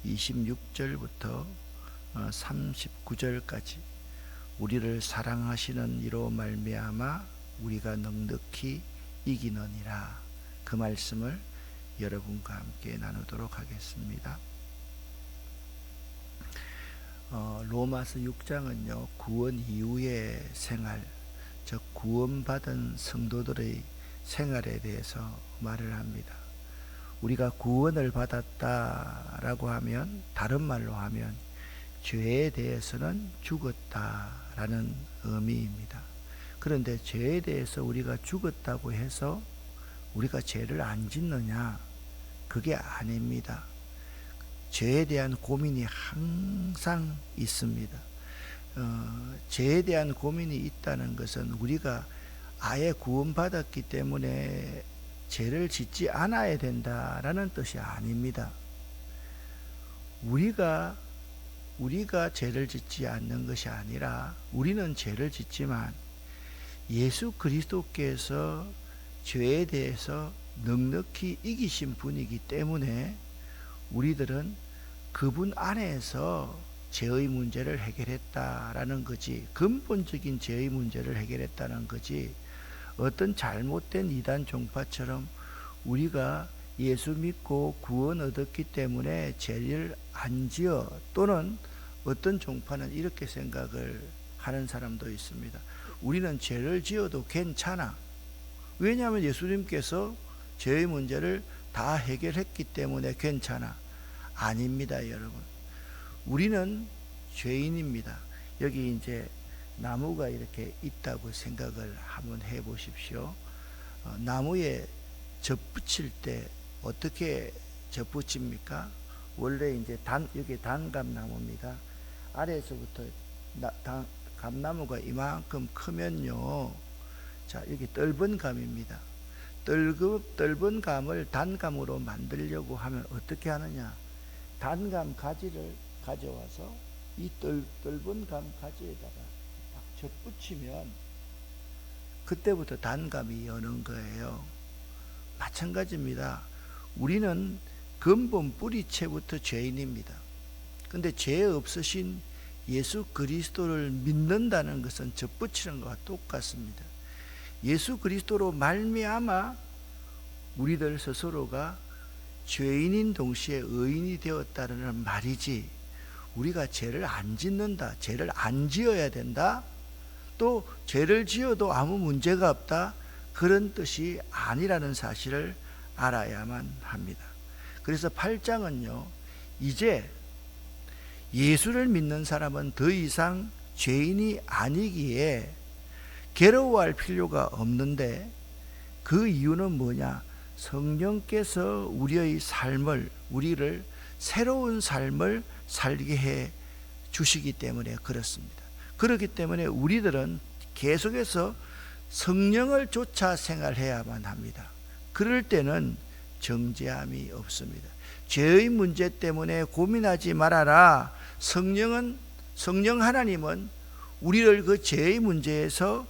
26절부터 39절까지 우리를 사랑하시는 이로 말미암아 우리가 넉넉히 이기느니라, 그 말씀을 여러분과 함께 나누도록 하겠습니다. 로마서 6장은요 구원 이후의 생활, 즉 구원받은 성도들의 생활에 대해서 말을 합니다. 우리가 구원을 받았다라고 하면, 다른 말로 하면 죄에 대해서는 죽었다라는 의미입니다. 그런데 죄에 대해서 우리가 죽었다고 해서 우리가 죄를 안 짓느냐? 그게 아닙니다. 죄에 대한 고민이 항상 있습니다. 죄에 대한 고민이 있다는 것은 우리가 아예 구원받았기 때문에 죄를 짓지 않아야 된다라는 뜻이 아닙니다. 우리가 죄를 짓지 않는 것이 아니라, 우리는 죄를 짓지만 예수 그리스도께서 죄에 대해서 넉넉히 이기신 분이기 때문에 우리들은 그분 안에서 죄의 문제를 해결했다라는 거지, 근본적인 죄의 문제를 해결했다는 거지, 어떤 잘못된 이단 종파처럼 우리가 예수 믿고 구원 얻었기 때문에 죄를 안 지어, 또는 어떤 종파는 이렇게 생각을 하는 사람도 있습니다. 우리는 죄를 지어도 괜찮아. 왜냐하면 예수님께서 죄의 문제를 다 해결했기 때문에 괜찮아. 아닙니다, 여러분. 우리는 죄인입니다. 여기 이제 나무가 이렇게 있다고 생각을 한번 해 보십시오. 나무에 젖붙일 때 어떻게 젖붙입니까? 원래 이제 여기 단감나무입니다. 아래에서부터 감나무가 이만큼 크면요, 자, 여기 떫은 감입니다. 떫은 감을 단감으로 만들려고 하면 어떻게 하느냐? 단감 가지를 가져와서 이 떫은 감 가지에다가 딱 젖붙이면 그때부터 단감이 여는 거예요. 마찬가지입니다. 우리는 근본 뿌리채부터 죄인입니다. 근데 죄 없으신 예수 그리스도를 믿는다는 것은 젖붙이는 것과 똑같습니다. 예수 그리스도로 말미암아 우리들 스스로가 죄인인 동시에 의인이 되었다는 말이지, 우리가 죄를 안 짓는다, 죄를 안 지어야 된다, 또 죄를 지어도 아무 문제가 없다, 그런 뜻이 아니라는 사실을 알아야만 합니다. 그래서 8장은요, 이제 예수를 믿는 사람은 더 이상 죄인이 아니기에 괴로워할 필요가 없는데, 그 이유는 뭐냐? 성령께서 우리를 새로운 삶을 살게 해 주시기 때문에 그렇습니다. 그렇기 때문에 우리들은 계속해서 성령을 쫓아 생활해야만 합니다. 그럴 때는 정죄함이 없습니다. 죄의 문제 때문에 고민하지 말아라. 성령 하나님은 우리를 그 죄의 문제에서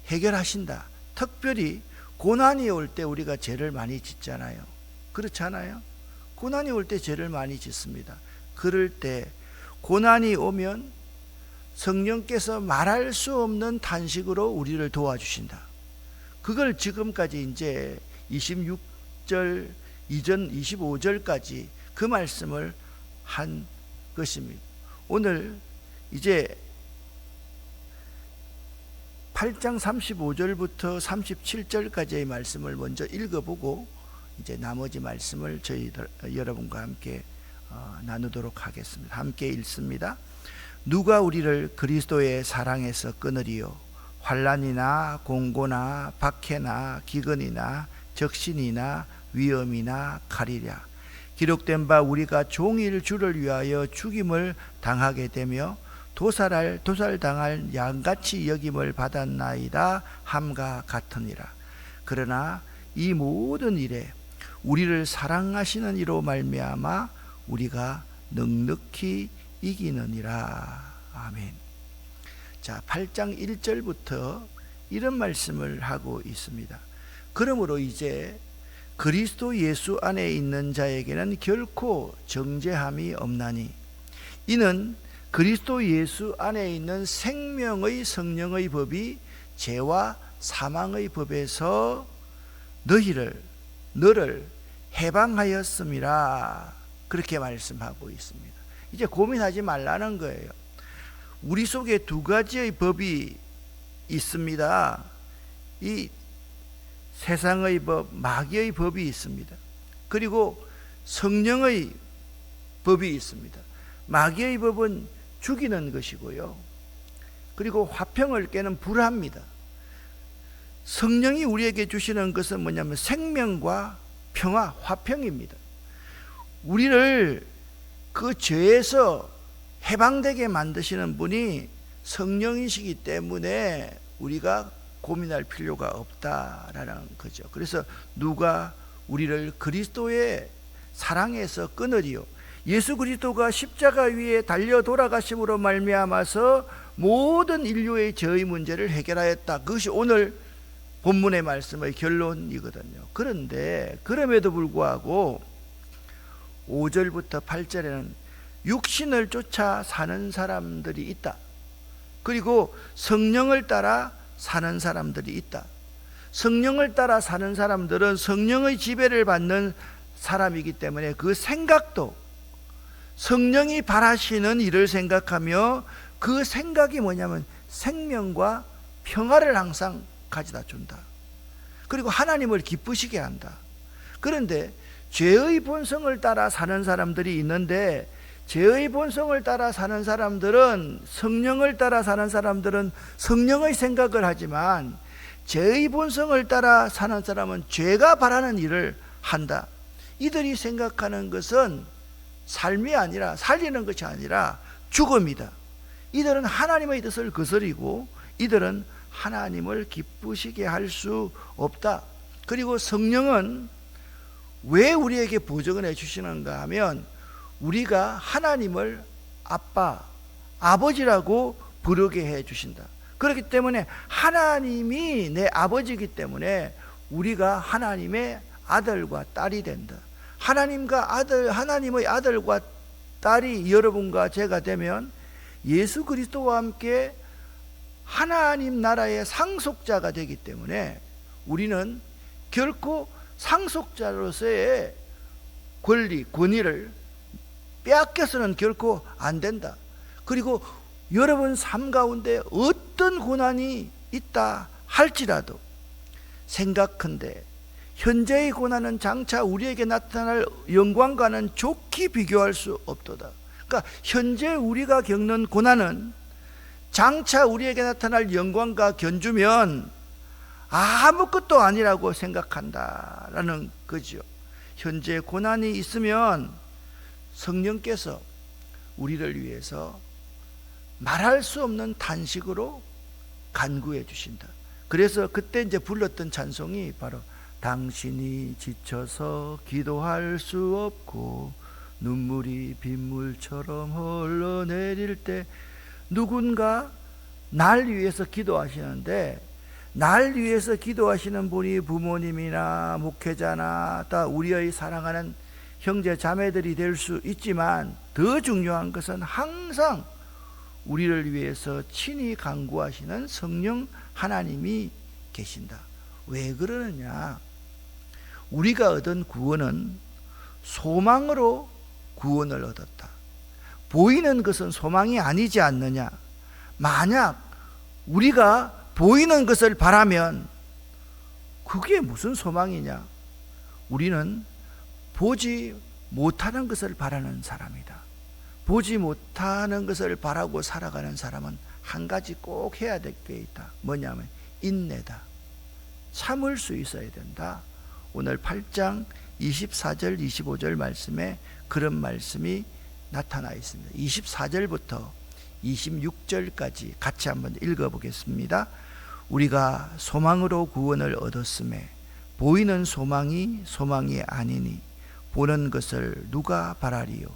해결하신다. 특별히 고난이 올 때 우리가 죄를 많이 짓잖아요. 그렇지 않아요? 고난이 올 때 죄를 많이 짓습니다. 그럴 때 고난이 오면 성령께서 말할 수 없는 탄식으로 우리를 도와주신다. 그걸 지금까지 이제 26절 이전 25절까지 그 말씀을 한 것입니다. 오늘 이제 8장 35절부터 37절까지의 말씀을 먼저 읽어보고 이제 나머지 말씀을 여러분과 함께 나누도록 하겠습니다. 함께 읽습니다. 누가 우리를 그리스도의 사랑에서 끊으리요? 환난이나 공고나 박해나 기근이나 적신이나 위험이나 칼이랴. 기록된 바 우리가 종일 주를 위하여 죽임을 당하게 되며 도살당할 양같이 여김을 받았나이다 함과 같으니라. 그러나 이 모든 일에 우리를 사랑하시는 이로 말미암아 우리가 넉넉히 이기느니라. 아멘. 자, 8장 1절부터 이런 말씀을 하고 있습니다. 그러므로 이제 그리스도 예수 안에 있는 자에게는 결코 정죄함이 없나니 이는 그리스도 예수 안에 있는 생명의 성령의 법이 죄와 사망의 법에서 너를 해방하였음이라 그렇게 말씀하고 있습니다. 이제 고민하지 말라는 거예요. 우리 속에 두 가지의 법이 있습니다. 이 세상의 법, 마귀의 법이 있습니다. 그리고 성령의 법이 있습니다. 마귀의 법은 죽이는 것이고요. 그리고 화평을 깨는 불화입니다. 성령이 우리에게 주시는 것은 뭐냐면 생명과 평화, 화평입니다. 우리를 그 죄에서 해방되게 만드시는 분이 성령이시기 때문에 우리가 고민할 필요가 없다라는 거죠. 그래서 누가 우리를 그리스도의 사랑에서 끊으리요? 예수 그리스도가 십자가 위에 달려 돌아가심으로 말미암아서 모든 인류의 죄의 문제를 해결하였다. 그것이 오늘 본문의 말씀의 결론이거든요. 그런데 그럼에도 불구하고 5절부터 8절에는 육신을 쫓아 사는 사람들이 있다. 그리고 성령을 따라 사는 사람들이 있다. 성령을 따라 사는 사람들은 성령의 지배를 받는 사람이기 때문에 그 생각도 성령이 바라시는 일을 생각하며 그 생각이 뭐냐면 생명과 평화를 항상 가져다 준다. 그리고 하나님을 기쁘시게 한다. 그런데 죄의 본성을 따라 사는 사람들이 있는데 죄의 본성을 따라 사는 사람들은 성령을 따라 사는 사람들은 성령의 생각을 하지만 죄의 본성을 따라 사는 사람은 죄가 바라는 일을 한다. 이들이 생각하는 것은 삶이 아니라 살리는 것이 아니라 죽음이다. 이들은 하나님의 뜻을 거스리고 이들은 하나님을 기쁘시게 할 수 없다. 그리고 성령은 왜 우리에게 보증을 해주시는가 하면 우리가 하나님을 아빠, 아버지라고 부르게 해주신다. 그렇기 때문에 하나님이 내 아버지이기 때문에 우리가 하나님의 아들과 딸이 된다. 하나님의 아들과 딸이 여러분과 제가 되면 예수 그리스도와 함께 하나님 나라의 상속자가 되기 때문에 우리는 결코 상속자로서의 권리, 권위를 빼앗겨서는 결코 안 된다. 그리고 여러분 삶 가운데 어떤 고난이 있다 할지라도 생각한데 현재의 고난은 장차 우리에게 나타날 영광과는 좋게 비교할 수 없도다. 그러니까 현재 우리가 겪는 고난은 장차 우리에게 나타날 영광과 견주면 아무것도 아니라고 생각한다라는 거죠. 현재 고난이 있으면 성령께서 우리를 위해서 말할 수 없는 탄식으로 간구해 주신다. 그래서 그때 이제 불렀던 찬송이 바로 당신이 지쳐서 기도할 수 없고 눈물이 빗물처럼 흘러내릴 때 누군가 날 위해서 기도하시는데 날 위해서 기도하시는 분이 부모님이나 목회자나 다 우리의 사랑하는 형제 자매들이 될 수 있지만 더 중요한 것은 항상 우리를 위해서 친히 간구하시는 성령 하나님이 계신다. 왜 그러느냐? 우리가 얻은 구원은 소망으로 구원을 얻었다. 보이는 것은 소망이 아니지 않느냐? 만약 우리가 보이는 것을 바라면 그게 무슨 소망이냐? 우리는 보지 못하는 것을 바라는 사람이다. 보지 못하는 것을 바라고 살아가는 사람은 한 가지 꼭 해야 될 게 있다. 뭐냐면 인내다. 참을 수 있어야 된다. 오늘 8장 24절 25절 말씀에 그런 말씀이 나타나 있습니다. 24절부터 26절까지 같이 한번 읽어보겠습니다. 우리가 소망으로 구원을 얻었음에 보이는 소망이 아니니 보는 것을 누가 바라리요?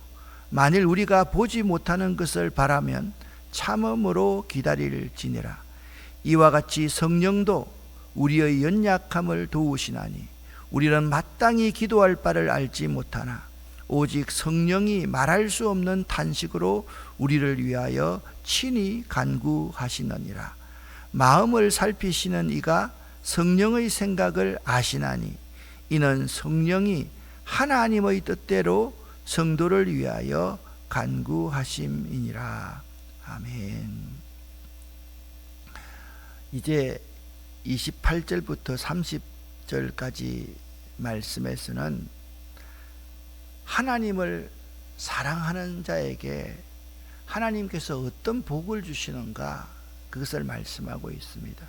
만일 우리가 보지 못하는 것을 바라면 참음으로 기다릴지니라. 이와 같이 성령도 우리의 연약함을 도우시나니 우리는 마땅히 기도할 바를 알지 못하나 오직 성령이 말할 수 없는 탄식으로 우리를 위하여 친히 간구하시느니라. 마음을 살피시는 이가 성령의 생각을 아시나니 이는 성령이 하나님의 뜻대로 성도를 위하여 간구하심이니라. 아멘. 이제 28절부터 30절까지 말씀에서는 하나님을 사랑하는 자에게 하나님께서 어떤 복을 주시는가 그것을 말씀하고 있습니다.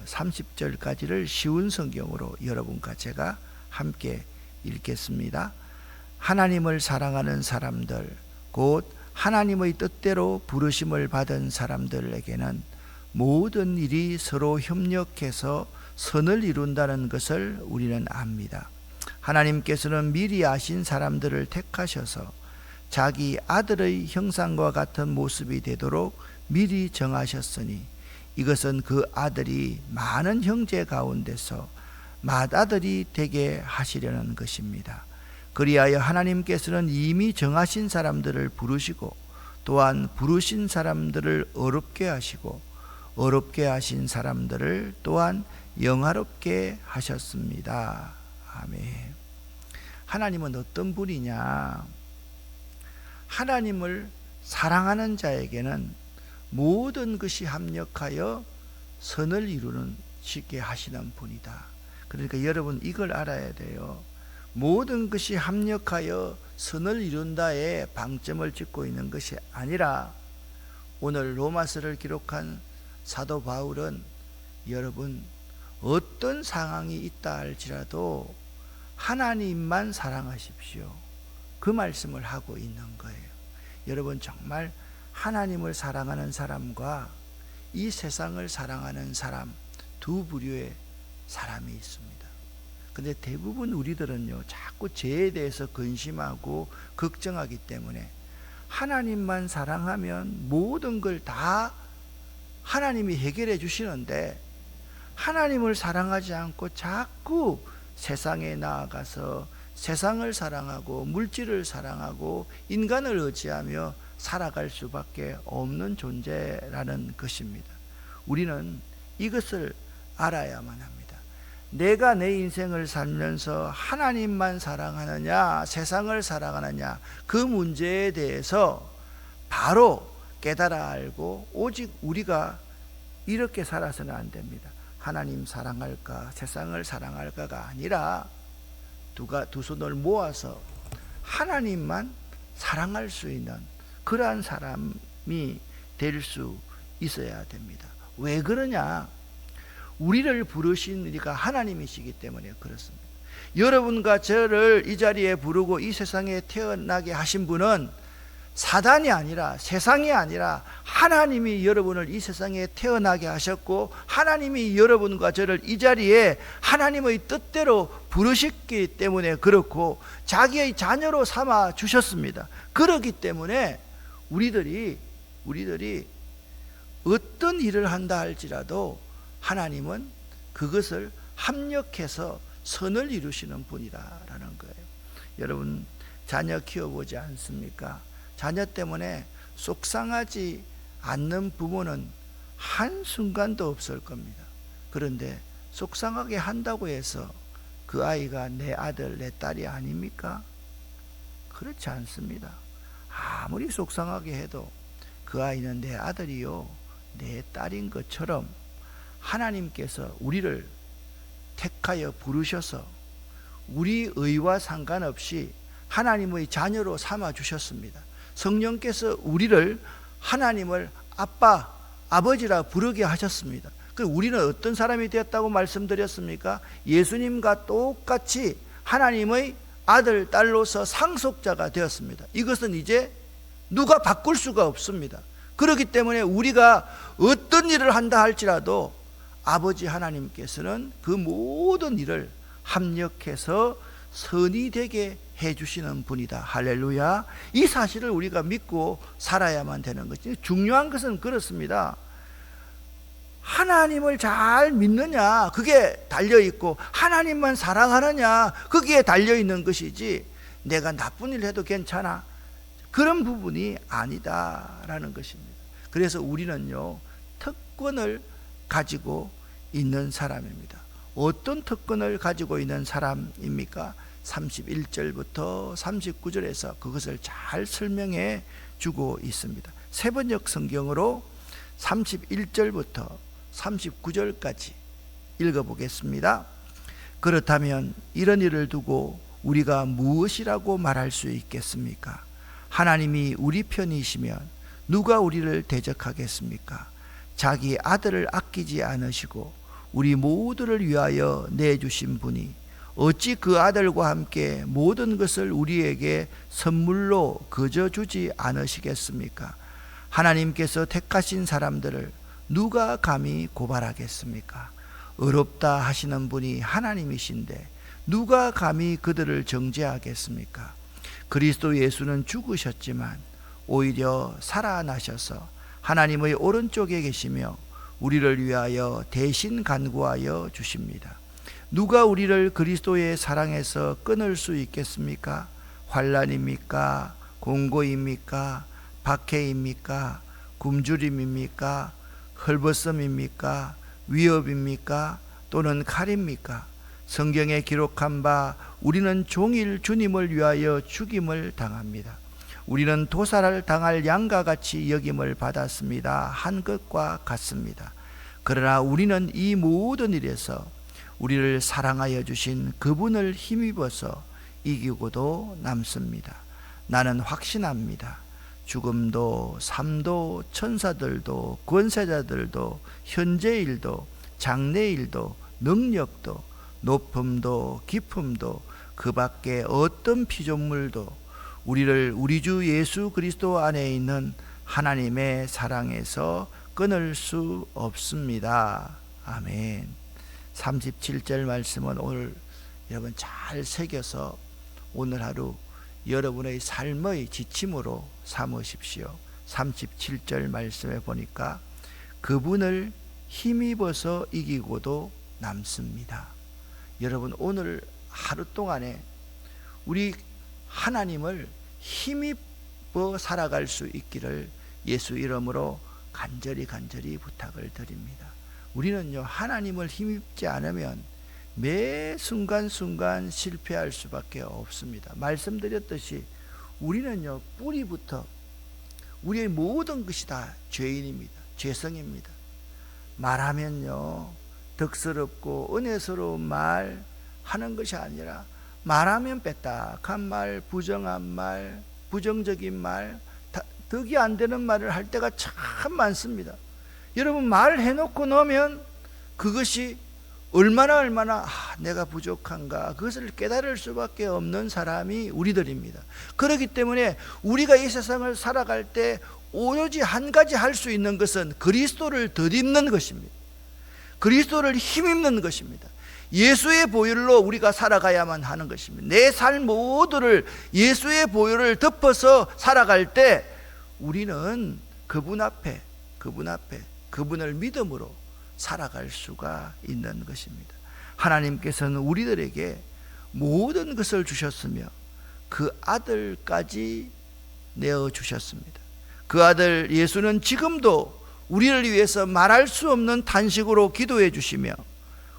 30절까지를 쉬운 성경으로 여러분과 제가 함께 읽겠습니다. 하나님을 사랑하는 사람들, 곧 하나님의 뜻대로 부르심을 받은 사람들에게는 모든 일이 서로 협력해서 선을 이룬다는 것을 우리는 압니다. 하나님께서는 미리 아신 사람들을 택하셔서 자기 아들의 형상과 같은 모습이 되도록 미리 정하셨으니 이것은 그 아들이 많은 형제 가운데서 맏아들이 되게 하시려는 것입니다. 그리하여 하나님께서는 이미 정하신 사람들을 부르시고 또한 부르신 사람들을 어렵게 하시고 어렵게 하신 사람들을 또한 영화롭게 하셨습니다. 아멘. 하나님은 어떤 분이냐? 하나님을 사랑하는 자에게는 모든 것이 합력하여 선을 이루는 쉽게 하시는 분이다. 그러니까 여러분 이걸 알아야 돼요. 모든 것이 합력하여 선을 이룬다에 방점을 찍고 있는 것이 아니라 오늘 로마서를 기록한 사도 바울은 여러분 어떤 상황이 있다 할지라도 하나님만 사랑하십시오. 그 말씀을 하고 있는 거예요. 여러분 정말 하나님을 사랑하는 사람과 이 세상을 사랑하는 사람 두 부류의 사람이 있습니다. 근데 대부분 우리들은요 자꾸 죄에 대해서 근심하고 걱정하기 때문에 하나님만 사랑하면 모든 걸 다 하나님이 해결해 주시는데 하나님을 사랑하지 않고 자꾸 세상에 나아가서 세상을 사랑하고 물질을 사랑하고 인간을 의지하며 살아갈 수밖에 없는 존재라는 것입니다. 우리는 이것을 알아야만 합니다. 내가 내 인생을 살면서 하나님만 사랑하느냐 세상을 사랑하느냐 그 문제에 대해서 바로 깨달아 알고 오직 우리가 이렇게 살아서는 안 됩니다. 하나님 사랑할까 세상을 사랑할까가 아니라 두 손을 모아서 하나님만 사랑할 수 있는 그러한 사람이 될 수 있어야 됩니다. 왜 그러냐? 우리를 부르신 이가 하나님이시기 때문에 그렇습니다. 여러분과 저를 이 자리에 부르고 이 세상에 태어나게 하신 분은 사단이 아니라 세상이 아니라 하나님이 여러분을 이 세상에 태어나게 하셨고 하나님이 여러분과 저를 이 자리에 하나님의 뜻대로 부르셨기 때문에 그렇고 자기의 자녀로 삼아 주셨습니다. 그렇기 때문에 우리들이 어떤 일을 한다 할지라도 하나님은 그것을 합력해서 선을 이루시는 분이다라는 거예요. 여러분 자녀 키워보지 않습니까? 자녀 때문에 속상하지 않는 부모는 한순간도 없을 겁니다. 그런데 속상하게 한다고 해서 그 아이가 내 아들 내 딸이 아닙니까? 그렇지 않습니다. 아무리 속상하게 해도 그 아이는 내 아들이요 내 딸인 것처럼 하나님께서 우리를 택하여 부르셔서 우리 의와 상관없이 하나님의 자녀로 삼아 주셨습니다. 성령께서 우리를 하나님을 아빠, 아버지라 부르게 하셨습니다. 우리는 어떤 사람이 되었다고 말씀드렸습니까? 예수님과 똑같이 하나님의 아들, 딸로서 상속자가 되었습니다. 이것은 이제 누가 바꿀 수가 없습니다. 그렇기 때문에 우리가 어떤 일을 한다 할지라도 아버지 하나님께서는 그 모든 일을 합력해서 선이 되게 해주시는 분이다. 할렐루야. 이 사실을 우리가 믿고 살아야만 되는 것이 중요한 것은 그렇습니다. 하나님을 잘 믿느냐 그게 달려있고 하나님만 사랑하느냐 거기에 달려있는 것이지 내가 나쁜 일 해도 괜찮아 그런 부분이 아니다라는 것입니다. 그래서 우리는요 특권을 가지고 있는 사람입니다. 어떤 특권을 가지고 있는 사람입니까? 31절부터 39절에서 그것을 잘 설명해 주고 있습니다. 세번역 성경으로 31절부터 39절까지 읽어보겠습니다. 그렇다면 이런 일을 두고 우리가 무엇이라고 말할 수 있겠습니까? 하나님이 우리 편이시면 누가 우리를 대적하겠습니까? 자기 아들을 아끼지 않으시고 우리 모두를 위하여 내주신 분이 어찌 그 아들과 함께 모든 것을 우리에게 선물로 거저 주지 않으시겠습니까? 하나님께서 택하신 사람들을 누가 감히 고발하겠습니까? 의롭다 하시는 분이 하나님이신데 누가 감히 그들을 정죄하겠습니까? 그리스도 예수는 죽으셨지만 오히려 살아나셔서 하나님의 오른쪽에 계시며 우리를 위하여 대신 간구하여 주십니다. 누가 우리를 그리스도의 사랑에서 끊을 수 있겠습니까? 환난입니까? 공고입니까? 박해입니까? 굶주림입니까? 헐벗음입니까? 위협입니까? 또는 칼입니까? 성경에 기록한 바 우리는 종일 주님을 위하여 죽임을 당합니다. 우리는 도살을 당할 양과 같이 여김을 받았습니다. 한 것과 같습니다. 그러나 우리는 이 모든 일에서 우리를 사랑하여 주신 그분을 힘입어서 이기고도 남습니다. 나는 확신합니다. 죽음도 삶도 천사들도 권세자들도 현재일도 장래일도 능력도 높음도 깊음도 그 밖에 어떤 피조물도 우리를 우리 주 예수 그리스도 안에 있는 하나님의 사랑에서 끊을 수 없습니다. 아멘. 37절 말씀은 오늘 여러분 잘 새겨서 오늘 하루 여러분의 삶의 지침으로 삼으십시오. 37절 말씀에 보니까 그분을 힘입어서 이기고도 남습니다. 여러분 오늘 하루 동안에 우리 하나님을 힘입어 살아갈 수 있기를 예수 이름으로 간절히 부탁을 드립니다. 우리는요 하나님을 힘입지 않으면 매 순간순간 실패할 수밖에 없습니다. 말씀드렸듯이 우리는요 뿌리부터 우리의 모든 것이 다 죄인입니다. 죄성입니다. 말하면요 덕스럽고 은혜스러운 말 하는 것이 아니라 말하면 빼딱한 말, 부정한 말, 부정적인 말, 덕이 안 되는 말을 할 때가 참 많습니다. 여러분 말해놓고 나면 그것이 얼마나 내가 부족한가 그것을 깨달을 수밖에 없는 사람이 우리들입니다. 그렇기 때문에 우리가 이 세상을 살아갈 때 오로지 한 가지 할 수 있는 것은 그리스도를 덧입는 것입니다. 그리스도를 힘입는 것입니다. 예수의 보혈로 우리가 살아가야만 하는 것입니다. 내 삶 모두를 예수의 보혈을 덮어서 살아갈 때 우리는 그분 앞에 그분을 믿음으로 살아갈 수가 있는 것입니다. 하나님께서는 우리들에게 모든 것을 주셨으며 그 아들까지 내어주셨습니다. 그 아들 예수는 지금도 우리를 위해서 말할 수 없는 탄식으로 기도해 주시며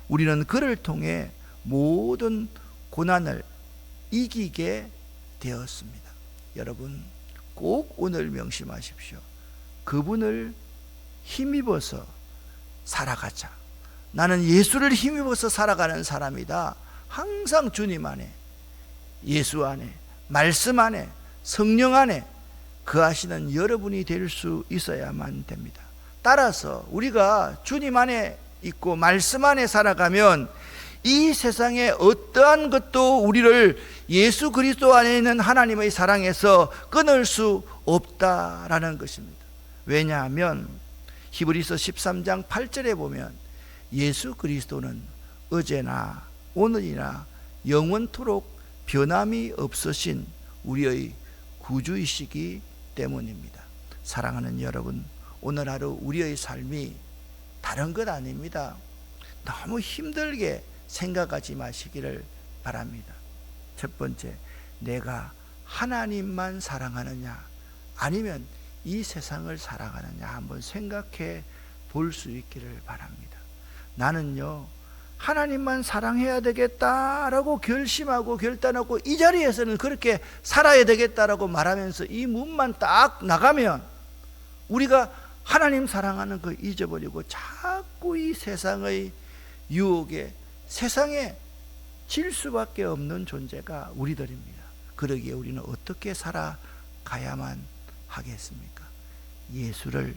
우리는 그를 통해 모든 고난을 이기게 되었습니다. 여러분 꼭 오늘 명심하십시오. 그분을 힘입어서 살아가자. 나는 예수를 힘입어서 살아가는 사람이다. 항상 주님 안에, 예수 안에, 말씀 안에, 성령 안에 거하시는 여러분이 될 수 있어야만 됩니다. 따라서 우리가 주님 안에 있고 말씀 안에 살아가면 이 세상에 어떠한 것도 우리를 예수 그리스도 안에 있는 하나님의 사랑에서 끊을 수 없다라는 것입니다. 왜냐하면 히브리서 13장 8절에 보면 예수 그리스도는 어제나 오늘이나 영원토록 변함이 없으신 우리의 구주이시기 때문입니다. 사랑하는 여러분, 오늘 하루 우리의 삶이 다른 것 아닙니다. 너무 힘들게 생각하지 마시기를 바랍니다. 첫 번째, 내가 하나님만 사랑하느냐 아니면 이 세상을 사랑하느냐 한번 생각해 볼 수 있기를 바랍니다. 나는요, 하나님만 사랑해야 되겠다라고 결심하고 결단하고 이 자리에서는 그렇게 살아야 되겠다라고 말하면서 이 문만 딱 나가면 우리가 하나님 사랑하는 거 잊어버리고 자꾸 이 세상의 유혹에 세상에 질 수밖에 없는 존재가 우리들입니다. 그러기에 우리는 어떻게 살아가야만 하겠습니까? 예수를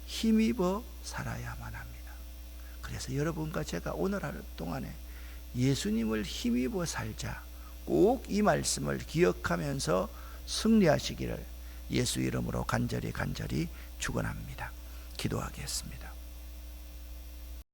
힘입어 살아야만 합니다. 그래서 여러분과 제가 오늘 하루 동안에 예수님을 힘입어 살자, 꼭 이 말씀을 기억하면서 승리하시기를 예수 이름으로 간절히 축원합니다. 기도하겠습니다.